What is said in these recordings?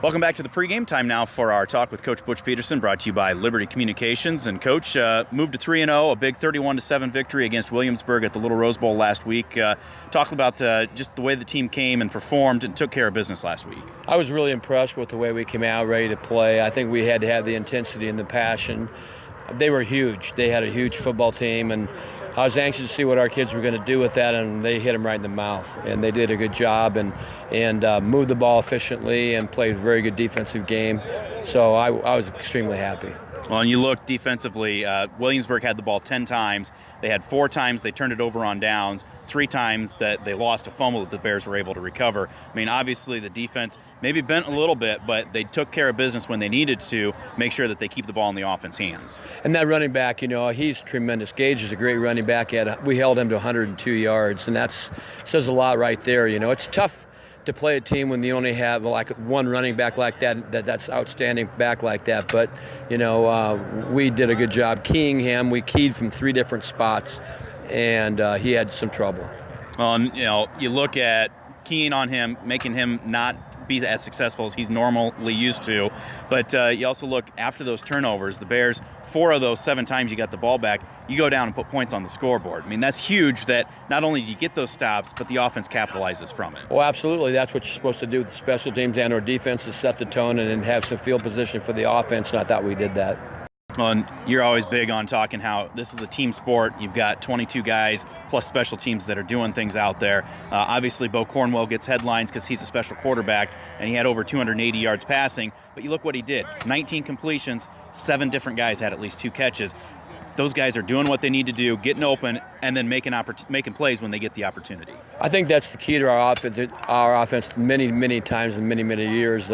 Welcome back to the pregame. Time now for our talk with Coach Butch Pedersen, brought to you by Liberty Communications. And Coach, moved to 3-0, a big 31-7 victory against Williamsburg at the Little Rose Bowl last week. Talk about just the way the team came and performed and took care of business last week. I was really impressed with the way we came out, ready to play. I think we had to have the intensity and the passion. They were huge. They had a huge football team, and I was anxious to see what our kids were going to do with that, and they hit them right in the mouth. And they did a good job and moved the ball efficiently and played a very good defensive game. So I was extremely happy. Well, and you look defensively, Williamsburg had the ball 10 times. They had 4 times they turned it over on downs, 3 times that they lost a fumble that the Bears were able to recover. I mean, obviously the defense maybe bent a little bit, but they took care of business when they needed to make sure that they keep the ball in the offense's hands. And that running back, he's tremendous. Gage is a great running back. We held him to 102 yards, and that says a lot right there. It's tough to play a team when you only have like one running back like that's outstanding back like that. But, we did a good job keying him. We keyed from 3 different spots, and he had some trouble. Well, and, you look at keying on him, making him not be as successful as he's normally used to. But you also look after those turnovers, the Bears, 4 of those 7 times you got the ball back, you go down and put points on the scoreboard. I mean, that's huge that not only do you get those stops, but the offense capitalizes from it. Well, absolutely. That's what you're supposed to do with the special teams and our defense, is set the tone and then have some field position for the offense, and I thought we did that. Well, and you're always big on talking how this is a team sport. You've got 22 guys plus special teams that are doing things out there. Obviously, Bo Cornwell gets headlines because he's a special quarterback, and he had over 280 yards passing. But you look what he did. 19 completions, 7 different guys had at least 2 catches. Those guys are doing what they need to do, getting open, and then making plays when they get the opportunity. I think that's the key to our offense. Our offense, many times in many years.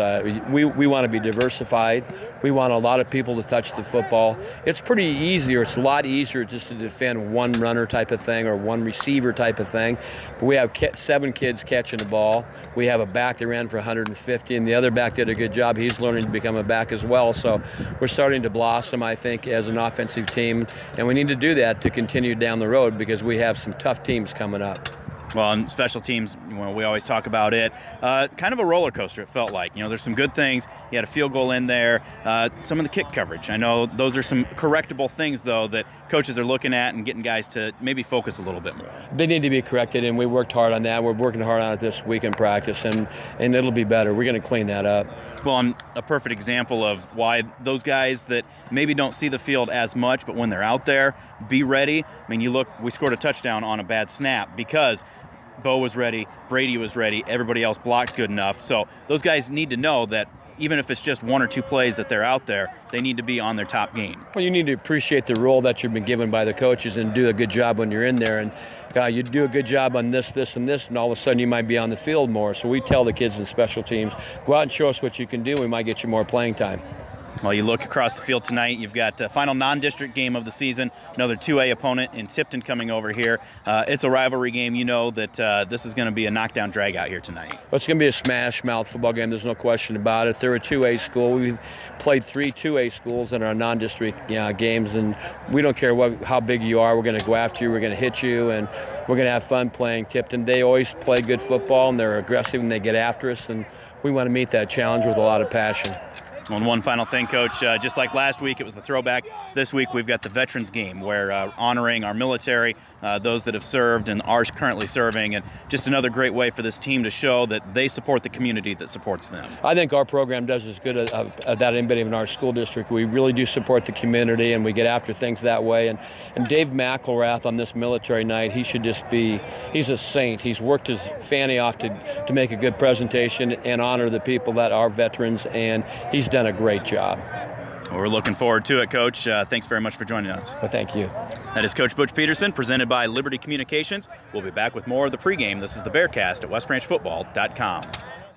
We want to be diversified. We want a lot of people to touch the football. It's pretty easy, or it's a lot easier just to defend one runner type of thing or one receiver type of thing. But we have 7 kids catching the ball. We have a back that ran for 150, and the other back did a good job. He's learning to become a back as well. So we're starting to blossom, I think, as an offensive team. And we need to do that to continue down the road because we have some tough teams coming up. Well, and special teams, we always talk about it. Kind of a roller coaster, it felt like. There's some good things. You had a field goal in there. Some of the kick coverage. I know those are some correctable things, though, that coaches are looking at and getting guys to maybe focus a little bit more. They need to be corrected, and we worked hard on that. We're working hard on it this week in practice, and it'll be better. We're going to clean that up. Well, and a perfect example of why those guys that maybe don't see the field as much, but when they're out there, be ready. I mean, you look, we scored a touchdown on a bad snap because Bo was ready, Brady was ready, everybody else blocked good enough. So those guys need to know that even if it's just 1 or 2 plays that they're out there, they need to be on their top game. Well, you need to appreciate the role that you've been given by the coaches and do a good job when you're in there. And you do a good job on this, and this, and all of a sudden you might be on the field more. So we tell the kids in special teams, go out and show us what you can do. We might get you more playing time. Well, you look across the field tonight, you've got a final non-district game of the season, another 2A opponent in Tipton coming over here. It's a rivalry game. You know that this is going to be a knockdown drag out here tonight. Well, it's going to be a smash-mouth football game. There's no question about it. They're a 2A school. We've played 3 2A schools in our non-district games, and we don't care how big you are. We're going to go after you. We're going to hit you, and we're going to have fun playing Tipton. They always play good football, and they're aggressive, and they get after us, and we want to meet that challenge with a lot of passion. And one final thing, Coach, just like last week, it was the throwback. This week, we've got the Veterans Game, where honoring our military, those that have served and are currently serving, and just another great way for this team to show that they support the community that supports them. I think our program does as good as that anybody in our school district. We really do support the community, and we get after things that way. And Dave McElrath on this military night, he should just be, he's a saint. He's worked his fanny off to make a good presentation and honor the people that are veterans, and he's done a great job. Well, we're looking forward to it, Coach. Thanks very much for joining us. Well, thank you. That is Coach Butch Pedersen, presented by Liberty Communications. We'll be back with more of the pregame. This is the Bearcast at westbranchfootball.com.